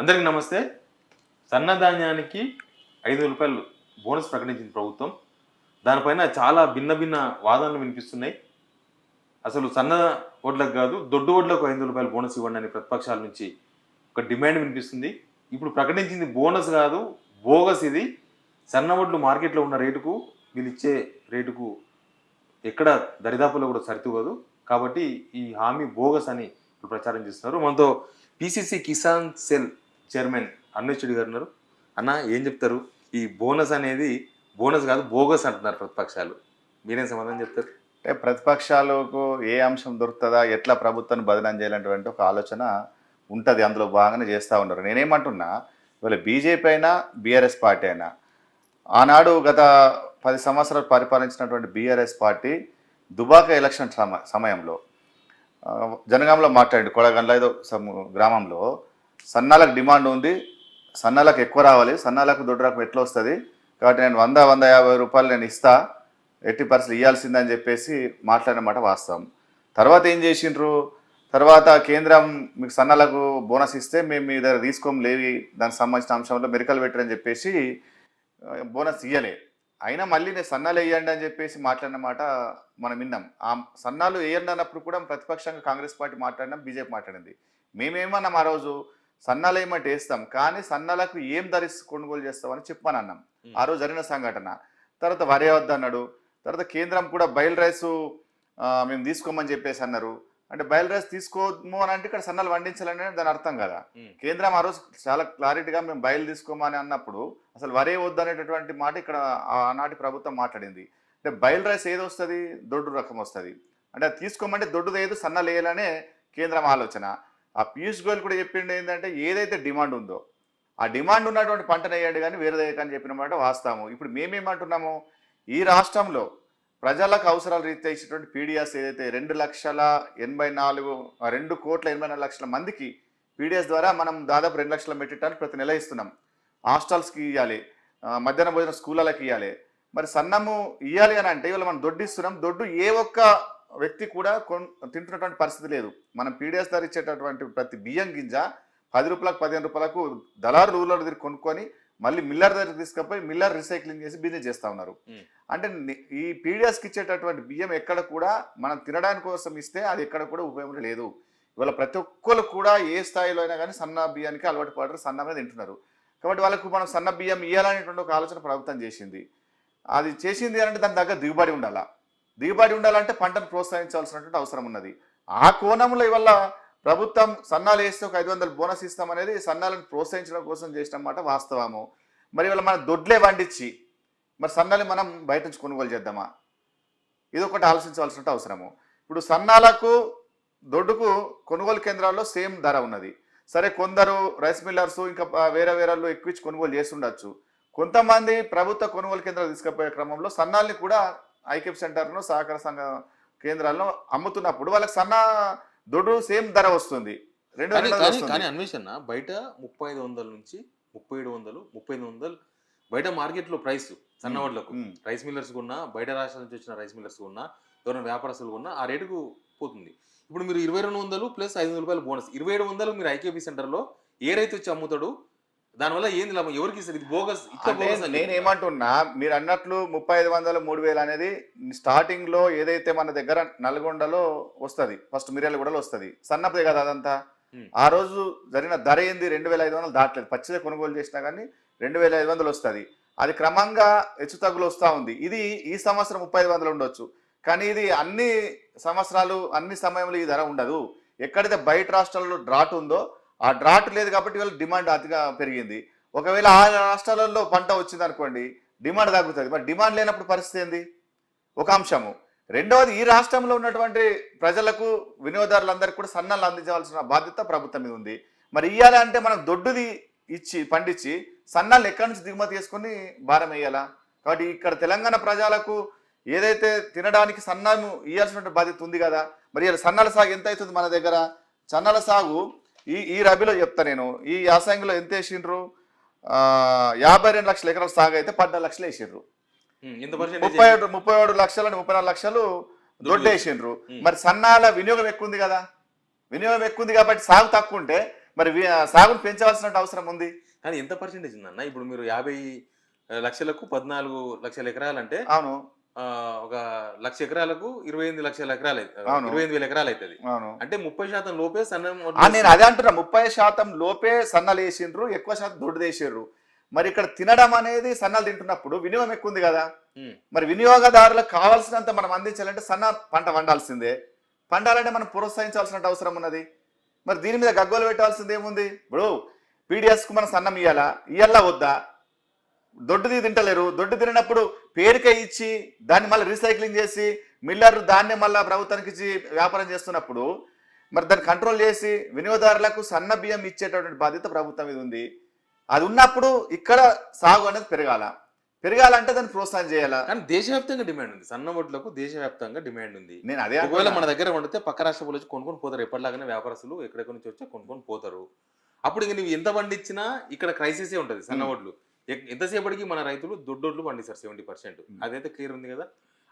అందరికీ నమస్తే. సన్నధాన్యానికి 5,000 రూపాయలు బోనస్ ప్రకటించింది ప్రభుత్వం. దానిపైన చాలా భిన్న భిన్న వాదనలు వినిపిస్తున్నాయి. అసలు సన్న వడ్లకు కాదు, దొడ్డు వడ్లకు 5,000 రూపాయలు బోనస్ ఇవ్వండి అని ప్రతిపక్షాల నుంచి ఒక డిమాండ్ వినిపిస్తుంది. ఇప్పుడు ప్రకటించింది బోనస్ కాదు, బోగస్ ఇది. సన్న వడ్లు మార్కెట్లో ఉన్న రేటుకు వీళ్ళు ఇచ్చే రేటుకు ఎక్కడ దరిదాపులో కూడా సరితూగదు. కాబట్టి ఈ హామీ బోగస్ అని ఇప్పుడు ప్రచారం చేస్తున్నారు. మనతో పిసిసి కిసాన్ సెల్ చైర్మన్ అన్వేషుడి గారు ఉన్నారు. అన్న, ఏం చెప్తారు? ఈ బోనస్ అనేది బోనస్ కాదు, బోగస్ అంటున్నారు ప్రతిపక్షాలు. మీరేం సమాధానం చెప్తారు? అంటే ప్రతిపక్షాలకు ఏ అంశం దొరుకుతుందా, ఎట్లా ప్రభుత్వాన్ని బదనాం చేయాలంటే ఒక ఆలోచన ఉంటుంది. అందులో భాగంగా చేస్తూ ఉన్నారు. నేనేమంటున్నా, ఇవాళ బీజేపీ అయినా బీఆర్ఎస్ పార్టీ అయినా, ఆనాడు గత 10 సంవత్సరాలు పరిపాలించినటువంటి బీఆర్ఎస్ పార్టీ దుబాక ఎలక్షన్ సమయంలో జనగాంలో మాట్లాడి కొడగండ్ల ఏదో గ్రామంలో సన్నాలకు డిమాండ్ ఉంది, సన్నాలకు ఎక్కువ రావాలి, సన్నాలకు దొడ్డు రకం ఎట్లా వస్తుంది, కాబట్టి నేను 100-150 రూపాయలు నేను ఇస్తా, ఎట్టి పరిస్థితులు ఇవ్వాల్సిందని చెప్పేసి మాట్లాడినమాట వాస్తవం. తర్వాత ఏం చేసిండ్రు, తర్వాత కేంద్రం మీకు సన్నాలకు బోనస్ ఇస్తే మేము మీ దగ్గర తీసుకోం లేవి, దానికి సంబంధించిన అంశంలో మెరికలు పెట్టరని చెప్పేసి బోనస్ ఇవ్వలే. అయినా మళ్ళీ నేను సన్నాలు వేయండి అని చెప్పేసి మాట్లాడిన మాట మనం విన్నాం. ఆ సన్నాలు వేయండి అన్నప్పుడు కూడా ప్రతిపక్షంగా కాంగ్రెస్ పార్టీ మాట్లాడినాం, బీజేపీ మాట్లాడింది. మేమేమన్నాం, ఆ రోజు సన్నాలు వేయమంటే వేస్తాం, కానీ సన్నాలకు ఏం ధరిసి కొనుగోలు చేస్తామని చెప్పని అన్నాం. ఆ రోజు జరిగిన సంఘటన. తర్వాత వరే వద్దన్నాడు. తర్వాత కేంద్రం కూడా బయల్ రైసు మేము తీసుకోమని చెప్పేసి అన్నారు. అంటే బయల్ రైస్ తీసుకోము అని అంటే ఇక్కడ సన్నాలు వండించాలని దాని అర్థం కదా. కేంద్రం ఆ రోజు చాలా క్లారిటీగా మేము బయలు తీసుకోమని అన్నప్పుడు అసలు వరే వద్దు అనేటటువంటి మాట ఇక్కడ ఆనాటి ప్రభుత్వం మాట్లాడింది. అంటే బయల్ రైస్ ఏది వస్తుంది, దొడ్డు రకం వస్తుంది. అంటే అది తీసుకోమంటే దొడ్డుది ఏదో సన్నాలు వేయాలనే కేంద్రం ఆలోచన. ఆ పీయూష్ గోయల్ కూడా చెప్పింది ఏంటంటే, ఏదైతే డిమాండ్ ఉందో ఆ డిమాండ్ ఉన్నటువంటి పంటను వేయండి కానీ వేరేదే కానీ చెప్పిన మాట వాస్తవము. ఇప్పుడు మేమేమంటున్నాము, ఈ రాష్ట్రంలో ప్రజలకు అవసరాలు రీత్యా ఇచ్చేటువంటి పీడిఎస్ ఏదైతే 2,84,00,000 మందికి పీడిఎస్ ద్వారా మనం దాదాపు 2 లక్షల మెట్రిక్ టన్ ప్రతి నెల ఇస్తున్నాం. హాస్టల్స్కి ఇవ్వాలి, మధ్యాహ్న భోజన స్కూళ్ళకి ఇవ్వాలి. మరి సన్నము ఇవ్వాలి అని అంటే ఇవాళ మనం దొడ్డు ఇస్తున్నాం. దొడ్డు ఏ ఒక్క వ్యక్తి కూడా తింటున్నటువంటి పరిస్థితి లేదు. మనం పీడిఎస్ ధర ఇచ్చేటటువంటి ప్రతి బియ్యం గింజ 10 రూపాయలకు 15 రూపాయలకు దళారు రూరల్ దగ్గర కొనుక్కొని మళ్ళీ మిల్లర్ దగ్గర తీసుకపోయి మిల్లర్ రీసైక్లింగ్ చేసి బిజినెస్ చేస్తూ ఉన్నారు. అంటే ఈ పీడిఎస్కి ఇచ్చేటటువంటి బియ్యం ఎక్కడ కూడా మనం తినడానికి కోసం ఇస్తే అది ఎక్కడ కూడా ఉపయోగం లేదు. ఇవాళ ప్రతి ఒక్కరు కూడా ఏ స్థాయిలో అయినా కానీ సన్న బియ్యానికి అలవాటు పడరు, సన్న మీద తింటున్నారు. కాబట్టి వాళ్ళకు మనం సన్న బియ్యం ఇవ్వాలనేటువంటి ఒక ఆలోచన ప్రభుత్వం చేసింది. అది చేసింది అంటే దాని దగ్గర దిగుబడి ఉండాలా. దిగుబడి ఉండాలంటే పంటను ప్రోత్సహించాల్సినటువంటి అవసరం ఉన్నది. ఆ కోణంలో ఇవాళ ప్రభుత్వం సన్నాలు వేస్తే ఒక 500 బోనస్ ఇస్తామనేది సన్నాలను ప్రోత్సహించడం కోసం చేసిన మాట వాస్తవము. మరి ఇవాళ మన దొడ్లే వండించి మరి సన్నాలు మనం బయట నుంచి కొనుగోలు చేద్దామా? ఇది ఒకటి ఆలోచించవలసిన అవసరము. ఇప్పుడు సన్నాలకు దొడ్డుకు కొనుగోలు కేంద్రాల్లో సేమ్ ధర ఉన్నది. సరే, కొందరు రైస్ మిల్లర్స్ ఇంకా వేరే వేరేళ్ళు ఎక్కువ కొనుగోలు చేస్తుండొచ్చు. కొంతమంది ప్రభుత్వ కొనుగోలు కేంద్రాలు తీసుకుపోయే క్రమంలో సన్నాల్ని కూడా ఐకేపీ సెంటర్ను సహకార సంఘ కేంద్రాల్లో అమ్ముతున్నప్పుడు వాళ్ళకి సన్న దొడ్డు సేమ్ ధర వస్తుంది. కానీ అన్వేషణ బయట 3,500 నుంచి 3,700, 3,800 బయట మార్కెట్లో ప్రైస్ సన్న వడ్లకు రైస్ మిల్లర్స్ ఉన్నా, బయట రాష్ట్రాల నుంచి వచ్చిన రైస్ మిల్లర్స్ ఉన్నా, ఎవరైనా వ్యాపారస్తులు ఉన్నా ఆ రేటుకు పోతుంది. ఇప్పుడు మీరు 2,200 ప్లస్ 500 రూపాయలు బోనస్, 2,700 మీరు ఐకేపీ సెంటర్లో ఏ రైతు వచ్చి అమ్ముతాడు? దానివల్ల ఏంది లాభం? ఎవరికి ఇస్తారు? ఇది బోగస్. నేనేమంటున్నా, మీరు అన్నట్లు 3,500, 3,000 అనేది స్టార్టింగ్ లో ఏదైతే మన దగ్గర నల్గొండలో వస్తుంది, ఫస్ట్ మిర్యాలగూడలో వస్తుంది, సన్నపదే కదా అదంతా. ఆ రోజు జరిగిన ధర ఏంది? 2,500 దాటలేదు. పచ్చిదే కొనుగోలు చేసినా కానీ 2,500 వస్తుంది. అది క్రమంగా హెచ్చు తగ్గులు వస్తూ ఉంది. ఇది ఈ సంవత్సరం 3,500 ఉండొచ్చు, కానీ ఇది అన్ని సంవత్సరాలు అన్ని సమయంలో ఈ ధర ఉండదు. ఎక్కడైతే బయట రాష్ట్రాల్లో డ్రాట్ ఉందో ఆ డ్రాట్ లేదు కాబట్టి వీళ్ళ డిమాండ్ అతిగా పెరిగింది. ఒకవేళ ఆ రాష్ట్రాలలో పంట వచ్చింది అనుకోండి, డిమాండ్ తగ్గుతుంది. మరి డిమాండ్ లేనప్పుడు పరిస్థితి ఏంది? ఒక అంశము. రెండవది, ఈ రాష్ట్రంలో ఉన్నటువంటి ప్రజలకు, వినియోగదారులందరికీ కూడా సన్నాలు అందించవలసిన బాధ్యత ప్రభుత్వం మీద ఉంది. మరి ఇవ్వాలి అంటే మనం దొడ్డుది ఇచ్చి పండించి సన్నాలు ఎక్కడి నుంచి దిగుమతి చేసుకుని భారం వేయాలా? కాబట్టి ఇక్కడ తెలంగాణ ప్రజలకు ఏదైతే తినడానికి సన్నాము ఇవ్వాల్సిన బాధ్యత ఉంది కదా. మరి సన్నాల సాగు ఎంత అవుతుంది మన దగ్గర? సన్నాల సాగు ఈ రబీలో చెప్తా నేను, ఈ యాసంగిలో ఎంత వేసిండ్రు? 52 లక్షల ఎకరాల సాగు అయితే 14 లక్షలు వేసిండ్రు. 37 లక్షలు 34 లక్షలు దొడ్డు వేసిండ్రు. మరి సన్నాల వినియోగం ఎక్కువ ఉంది కదా. వినియోగం ఎక్కువ ఉంది కాబట్టి సాగు తక్కువ ఉంటే మరి సాగును పెంచవలసిన అవసరం ఉంది. కానీ ఎంత పర్సెంటేజ్ ఉందన్న? ఇప్పుడు మీరు 50 లక్షలకు 14 లక్షల ఎకరాలంటే అవును. ఒక 1,00,000 ఎకరాలకు 28 లక్షల ఎకరాలు అవును. 25,000 ఎకరాలు అవుతుంది. అవును. అంటే 30% లోపే సన్నం నేను అదే అంటున్నా, 30% లోపే సన్నలు వేసిండ్రు, ఎక్కువ శాతం దొడ్డు వేసారు. మరి ఇక్కడ తినడం అనేది సన్నలు తింటున్నప్పుడు వినియోగం ఎక్కువ ఉంది కదా. మరి వినియోగదారులకు కావాల్సినంత మనం అందించాలంటే సన్న పంట వండాల్సిందే. పండాలంటే మనం ప్రోత్సహించాల్సిన అవసరం ఉన్నది. మరి దీని మీద గగ్గోలు పెట్టాల్సింది ఏముంది? ఇప్పుడు పీడిఎస్కు మనం సన్నం ఇయ్యాలా వద్దా? దొడ్డుది తింటలేరు. దొడ్డు తినప్పుడు పేరుకే ఇచ్చి దాన్ని మళ్ళీ రీసైక్లింగ్ చేసి మిల్లర్లు దాన్నే మళ్ళీ ప్రభుత్వానికి ఇచ్చి వ్యాపారం చేస్తున్నప్పుడు మరి దాన్ని కంట్రోల్ చేసి వినియోగదారులకు సన్న బియ్యం ఇచ్చేటటువంటి బాధ్యత ప్రభుత్వం మీద ఉంది. అది ఉన్నప్పుడు ఇక్కడ సాగు అనేది పెరగాలంటే దాన్ని ప్రోత్సాహం చేయాలా. కానీ దేశవ్యాప్తంగా డిమాండ్ ఉంది, సన్న వడ్లకు దేశవ్యాప్తంగా డిమాండ్ ఉంది. నేను అదే ఒకవేళ మన దగ్గర వండితే పక్క రాష్ట్రాలు వచ్చి కొనుక్కొని పోతారు. ఎప్పటిలాగానే వ్యాపారస్తులు ఎక్కడెక్కడి నుంచి వచ్చి కొనుక్కొని పోతారు. అప్పుడు ఇంక నువ్వు ఎంత పండించినా ఇక్కడ క్రైసిసే ఉంటుంది. సన్న వడ్లు ఎంతసేపటికి మన రైతులు దొడ్డోడ్లు పండిస్తారు 70%. అదైతే క్లియర్ ఉంది కదా.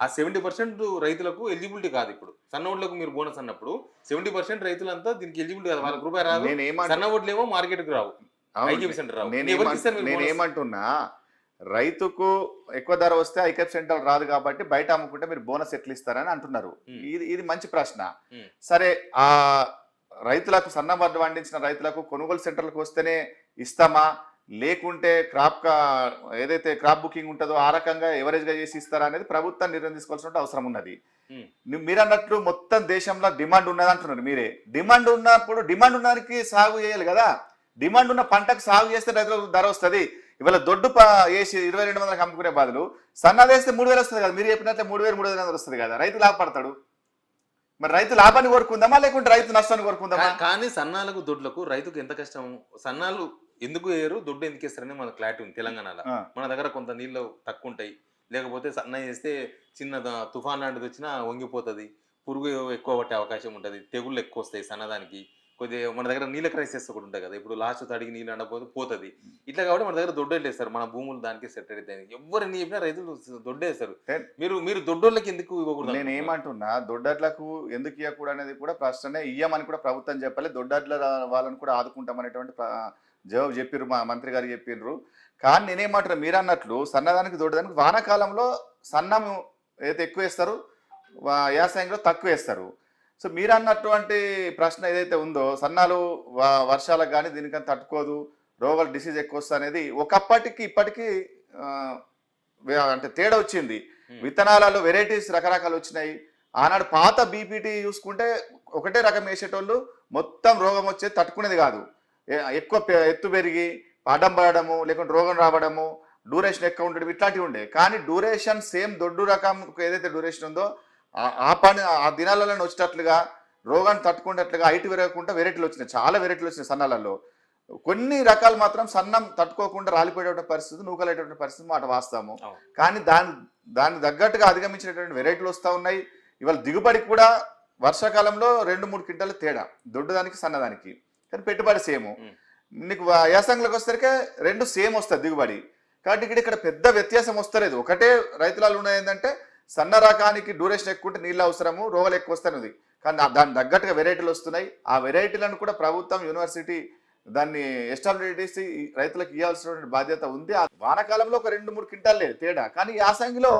ఆ 70% రైతులకు ఎలిజిబిలిటీ కాదు. ఇప్పుడు సన్న వడ్లకు మీరు బోనస్ అన్నప్పుడు 70% రైతులంతా దీనికి ఎలిజిబిలిటీ కాదు. వాళ్ళకి రూపాయి రాదు. సన్న వడ్లు ఏమో మార్కెట్కి రావు, ఐకేపీ సెంటర్ రావు. నేనేమంటున్నా, రైతుకు ఎక్కువ ధర వస్తే ఐకేపీ సెంటర్ రాదు కాబట్టి బయట అమ్ముకుంటే మీరు బోనస్ ఎట్లా ఇస్తారని అంటున్నారు. ఇది మంచి ప్రశ్న. సరే, ఆ రైతులకు సన్న వడ్లు పండించిన రైతులకు కొనుగోలు సెంటర్లకు వస్తేనే ఇస్తామా, లేకుంటే ఏదైతే క్రాప్ బుకింగ్ ఉంటుందో ఆ రకంగా ఎవరేజ్ గా చేసి ఇస్తారా అనేది ప్రభుత్వం నిర్ణయం తీసుకోవాల్సిన అవసరం ఉన్నది. మీరు అన్నట్లు మొత్తం దేశంలో డిమాండ్ ఉన్నది అంటున్నారు మీరే. డిమాండ్ ఉన్నప్పుడు డిమాండ్ ఉన్నదానికి సాగు చేయాలి కదా. డిమాండ్ ఉన్న పంటకు సాగు చేస్తే రైతులకు ధర వస్తుంది. ఇవాళ దొడ్డు వేసి 2200 అమ్ముకునే బదులు సన్నది వేస్తే 3000 వస్తుంది కదా. మీరు చెప్పినట్లే 3000-3500 వస్తుంది కదా. రైతు లాభపడతాడు. మరి రైతు లాభాన్ని కోరుకుందామా లేకుంటే రైతు నష్టాన్ని కోరుకుందామా? కానీ సన్నాలకు దొడ్లకు రైతుకు ఎంత కష్టం. సన్నాలు ఎందుకు వేయరు, దొడ్డు ఎందుకు వేస్తారని మన క్లారిటీ ఉంది తెలంగాణలో. మన దగ్గర కొంత నీళ్ళు తక్కువ ఉంటాయి. లేకపోతే సన్న చేస్తే చిన్న తుఫాన్ లాంటిది వచ్చినా వంగిపోతుంది, పురుగు ఎక్కువ పట్టే అవకాశం ఉంటుంది, తెగుళ్ళు ఎక్కువ వస్తాయి సన్నదానికి. కొద్దిగా మన దగ్గర నీళ్ళ క్రైసిస్ ఒకటి ఉంటుంది కదా. ఇప్పుడు లాస్ట్ తడికి నీళ్ళు అండపోతే పోతుంది. ఇట్లా కాబట్టి మన దగ్గర దొడ్డేళ్ళు వేస్తారు. మన భూములు దానికి సెట్ అవుతాయి. ఎవరిని చెప్పినా రైతులు దొడ్డేస్తారు. మీరు దొడ్డోళ్ళకి ఎందుకు ఇవ్వకూడదు? నేను ఏమంటున్నా, దొడ్డట్లకు ఎందుకు ఇవ్వకూడదు అనేది కూడా ప్రశ్ననే. ఇయ్యమని కూడా ప్రభుత్వం చెప్పాలి. దొడ్డట్ల వాళ్ళని కూడా ఆదుకుంటామనేటువంటి జవాబు చెప్పిర్రు, మా మంత్రి గారు చెప్పిండ్రు. కానీ నేనేమంటున్నా, మీరు అన్నట్లు సన్నదానికి దొడ్డదానికి వానాకాలంలో సన్నము ఏదైతే ఎక్కువ వేస్తారు, యాసంగిలో తక్కువ వేస్తారు. సో మీరు అన్నటువంటి ప్రశ్న ఏదైతే ఉందో, సన్నాలు వర్షాలకు కానీ దీనికని తట్టుకోదు, రోగాలు డిసీజ్ ఎక్కువ వస్తుంది అనేది ఒకప్పటికి ఇప్పటికీ అంటే తేడా వచ్చింది. విత్తనాలలో వెరైటీస్ రకరకాలు వచ్చినాయి. ఆనాడు పాత బీపీటీ చూసుకుంటే ఒకటే రకం వేసేటోళ్ళు మొత్తం రోగం వచ్చేది తట్టుకునేది కాదు. ఎక్కువ ఎత్తు పెరిగి అడ్డం పడడము, లేకుంటే రోగం రావడము, డ్యూరేషన్ ఎక్కువ ఉండడం ఇట్లాంటివి ఉండే. కానీ డ్యూరేషన్ సేమ్ దొడ్డు రకం ఏదైతే డ్యూరేషన్ ఉందో ఆ దినాలలో వచ్చేటట్లుగా రోగాన్ని తట్టుకునేటట్లుగా హైట్ పెరగకుండా వెరైటీలు వచ్చినాయి. చాలా వెరైటీలు వచ్చినాయి సన్నాలలో. కొన్ని రకాలు మాత్రం సన్నం తట్టుకోకుండా రాలిపోయేటువంటి పరిస్థితి, నూకలేటువంటి పరిస్థితి మాట వాస్తాము. కానీ దాన్ని తగ్గట్టుగా అధిగమించినటువంటి వెరైటీలు వస్తూ ఉన్నాయి. ఇవాళ దిగుబడి కూడా వర్షాకాలంలో 2-3 క్వింటాల తేడా దొడ్డుదానికి సన్నదానికి. కానీ పెట్టుబడి సేము. నీకు యాసంగిలోకి వచ్చేసరికి 2 సేమ్ వస్తుంది దిగుబడి. కాబట్టి ఇక్కడ పెద్ద వ్యత్యాసం వస్తలేదు. ఒకటే రైతులలో ఉన్నది ఏంటంటే, సన్న రకానికి డ్యూరేషన్ ఎక్కువ ఉంటే నీళ్ళు అవసరము, రోగాలు ఎక్కువ వస్తున్నది. కానీ దాని తగ్గట్టుగా వెరైటీలు వస్తున్నాయి. ఆ వెరైటీలను కూడా ప్రభుత్వం, యూనివర్సిటీ దాన్ని ఎస్టాబ్లిష్ చేసి రైతులకు ఇవ్వాల్సినటువంటి బాధ్యత ఉంది. ఆ వానాకాలంలో ఒక 2-3 క్వింటాల్ లేదు తేడా, కానీ యాసంగిలో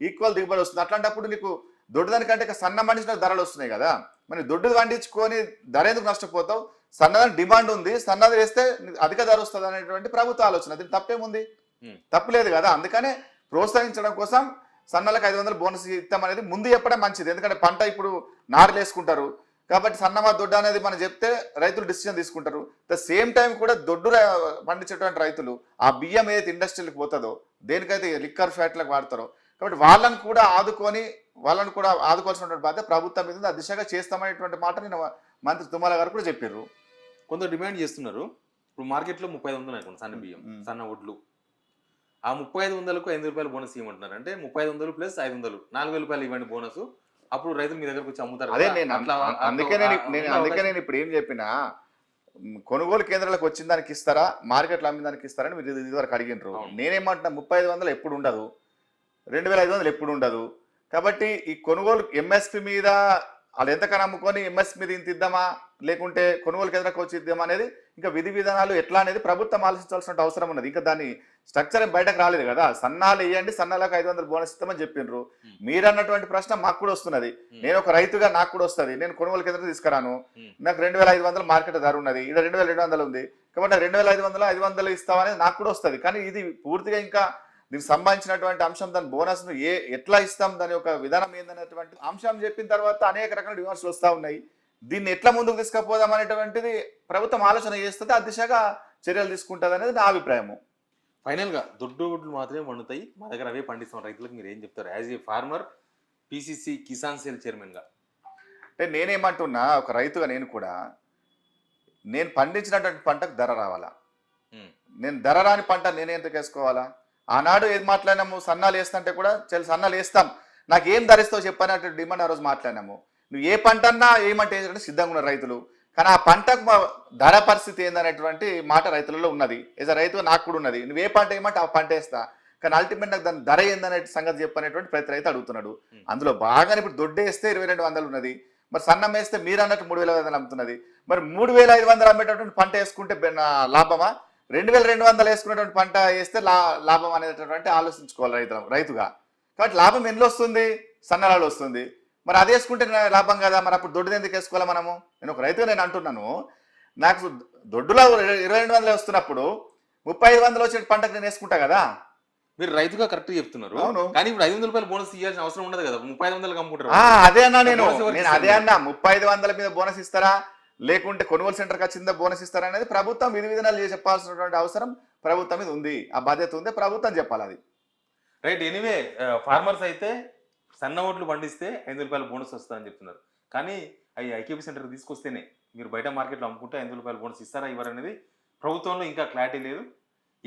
ఈక్వల్ దిగుబడి వస్తుంది. అట్లాంటప్పుడు నీకు దొడ్డుదానికంటే సన్న పండించిన ధరలు వస్తున్నాయి కదా. మరి దొడ్డు పండించుకొని ధర ఎందుకు నష్టపోతావు? సన్నదాని డిమాండ్ ఉంది, సన్నది వేస్తే అధిక ధర వస్తుంది అనేటువంటి ప్రభుత్వ ఆలోచన. దీనికి తప్పేముంది? తప్పులేదు కదా. అందుకనే ప్రోత్సహించడం కోసం సన్నలకు 500 బోనస్ ఇస్తామనేది ముందు చెప్పడం మంచిది. ఎందుకంటే పంట ఇప్పుడు నారులు వేసుకుంటారు కాబట్టి సన్నమా దొడ్డు అనేది మనం చెప్తే రైతులు డిసిజన్ తీసుకుంటారు. ద సేమ్ టైం కూడా దొడ్డు పండించేటువంటి రైతులు ఆ బియ్యం ఏదైతే ఇండస్ట్రీలకు పోతుందో, దేనికైతే లిక్కర్ ఫ్యాక్టరీలకు వాడతారో, కాబట్టి వాళ్ళని కూడా ఆదుకోవాల్సినటువంటి బాధ్యత ప్రభుత్వం మీద ఉంది. ఆ దిశగా చేస్తామనేటువంటి మాట నేను మంత్రి తుమ్మల గారు కూడా చెప్పారు. కొంత డిమాండ్ చేస్తున్నారు. ఇప్పుడు మార్కెట్లో 3500 అనుకోండి సన్న బియ్యం, సన్న వడ్లు. ఆ 3500కు 5 రూపాయలు బోనస్ ఇవ్వమంటున్నారు. అంటే 3500 ప్లస్ 500 4000 రూపాయలు ఇవ్వండి బోనస్. అప్పుడు రైతులు మీ దగ్గరకు వచ్చి అమ్ముతారు. అదే అందుకే నేను ఇప్పుడు ఏం చెప్పినా, కొనుగోలు కేంద్రాలకు వచ్చిన దానికి ఇస్తారా, మార్కెట్లో అమ్మిన దానికి ఇస్తారని మీరు ఇదివరకు అడిగినారు. నేనేమంటున్నా, 3500 ఎప్పుడు ఉండదు, 2500 ఎప్పుడు ఉండదు. కాబట్టి ఈ కొనుగోలు ఎంఎస్పి మీద వాళ్ళు ఎంతకని అమ్ముకొని ఎంఎస్ మీద ఇంత ఇద్దామా లేకుంటే కొనుగోలు కేంద్రానికి వచ్చి ఇద్దామా అనేది ఇంకా విధి విధానాలు ఎట్లా అనేది ప్రభుత్వం ఆలోచించాల్సిన అవసరం ఉన్నది. ఇంకా దాని స్ట్రక్చర్ ఏం బయటకు రాలేదు కదా. సన్నాలు వేయండి, సన్నాలకు 500 బోనస్ ఇస్తామని చెప్పిండ్రు. మీరు అన్నటువంటి ప్రశ్న మాకు కూడా వస్తున్నది. నేను ఒక రైతుగా నాకు కూడా వస్తుంది. నేను కొనుగోలు కేంద్రం తీసుకురాను, నాకు 2500 మార్కెట్ ధర ఉన్నది, ఇక్కడ 2200 ఉంది కాబట్టి నాకు 2500 ఇస్తామనేది నాకు కూడా వస్తుంది. కానీ ఇది పూర్తిగా ఇంకా దీనికి సంబంధించినటువంటి అంశం, దాని బోనస్ ను ఎట్లా ఇస్తాం, దాని యొక్క విధానం ఏందనేటువంటి అంశం చెప్పిన తర్వాత అనేక రకాల విమర్శలు వస్తూ ఉన్నాయి. దీన్ని ఎట్లా ముందుకు తీసుకుపోదాం అనేటువంటిది ప్రభుత్వం ఆలోచన చేస్తుంది, ఆ దిశగా చర్యలు తీసుకుంటుంది అనేది నా అభిప్రాయము. ఫైనల్ గా దొడ్డు గుడ్లు మాత్రమే పండుతాయి, మా దగ్గర అవే పండిస్తాం రైతులకు మీరు ఏం చెప్తారు as a farmer, PCC Kisan cell chairman గా? అంటే నేనేమంటున్నా, ఒక రైతుగా నేను కూడా నేను పండించినటువంటి పంటకు ధర రావాలా. నేను ధర రాని పంట నేనే ఎందుకు వేసుకోవాలా? ఆనాడు ఏది మాట్లాడినాము, సన్నాలు వేస్తుంటే కూడా సన్నాలు వేస్తాం, నాకు ఏం ధరిస్తావు చెప్పని డిమాండ్ ఆ రోజు మాట్లాడినాము. నువ్వు ఏ పంట అన్నా ఏమంటే సిద్ధంగా ఉన్నారు రైతులు. కానీ ఆ పంటకు ధర పరిస్థితి ఏందనేటువంటి మాట రైతులలో ఉన్నది. ఏదో రైతు నాకు కూడా ఉన్నది. నువ్వు ఏ పంట ఏమంటే ఆ పంట వేస్తా, కానీ అల్టిమేట్ నాకు దాని ధర ఏందనే సంగతి చెప్పనేటువంటి ప్రతి రైతు అడుగుతున్నాడు. అందులో బాగానే ఇప్పుడు దొడ్డు వేస్తే 2200 ఉన్నది, మరి సన్నం వేస్తే మీరు అన్నట్టు 3500 అమ్ముతున్నది. మరి 3500 అమ్మేటటువంటి పంట వేసుకుంటే లాభమా, 2200 వేసుకునేటువంటి పంట వేస్తే లాభం అనేటటువంటి ఆలోచించుకోవాలి రైతుగా. కాబట్టి లాభం ఎందులో వస్తుంది? సన్నలాలు వస్తుంది. మరి అది వేసుకుంటే లాభం కదా, మరి అప్పుడు దొడ్డు ఎందుకు వేసుకోవాలి మనము? నేను ఒక రైతుగా నేను అంటున్నాను, నాకు దొడ్డులో 2200 వస్తున్నప్పుడు 3500 వచ్చే పంటకు నేను వేసుకుంటా కదా. మీరు రైతుగా కరెక్ట్ చెప్తున్నారు, కానీ ఇప్పుడు 500 రూపాయలు బోనస్ ఇవ్వాల్సిన అవసరం ఉండదు కదా, 3500 అమ్ముకుంటారు. అదే అన్నా నేను అదే అన్నా, 3500 మీద బోనస్ ఇస్తారా లేకుంటే కొనుగోలు సెంటర్కి వచ్చిందా బోనస్ ఇస్తారా అనేది ప్రభుత్వం విధి విధానాలు చెప్పాల్సినటువంటి అవసరం ప్రభుత్వం మీద ఉంది, ఆ బాధ్యత ఉంది, ప్రభుత్వం చెప్పాలి అది. రైట్. ఎనీవే ఫార్మర్స్ అయితే సన్న ఓట్లు పండిస్తే 500 రూపాయల బోనస్ వస్తుందని చెప్తున్నారు. కానీ అవి ఐకేపీ సెంటర్ తీసుకొస్తేనే మీరు బయట మార్కెట్లో అమ్ముకుంటే 500 రూపాయల బోనస్ ఇస్తారా ఇవ్వరనేది ప్రభుత్వంలో ఇంకా క్లారిటీ లేదు.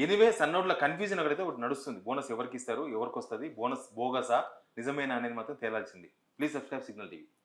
ఎనీవే సన్నోట్ల కన్ఫ్యూజన్ ఒకటైతే ఒకటి నడుస్తుంది, బోనస్ ఎవరికి ఇస్తారు, ఎవరికి వస్తుంది, బోనస్ బోగసా నిజమేనా అనేది మాత్రం తేలాల్సింది. Please subscribe signal TV.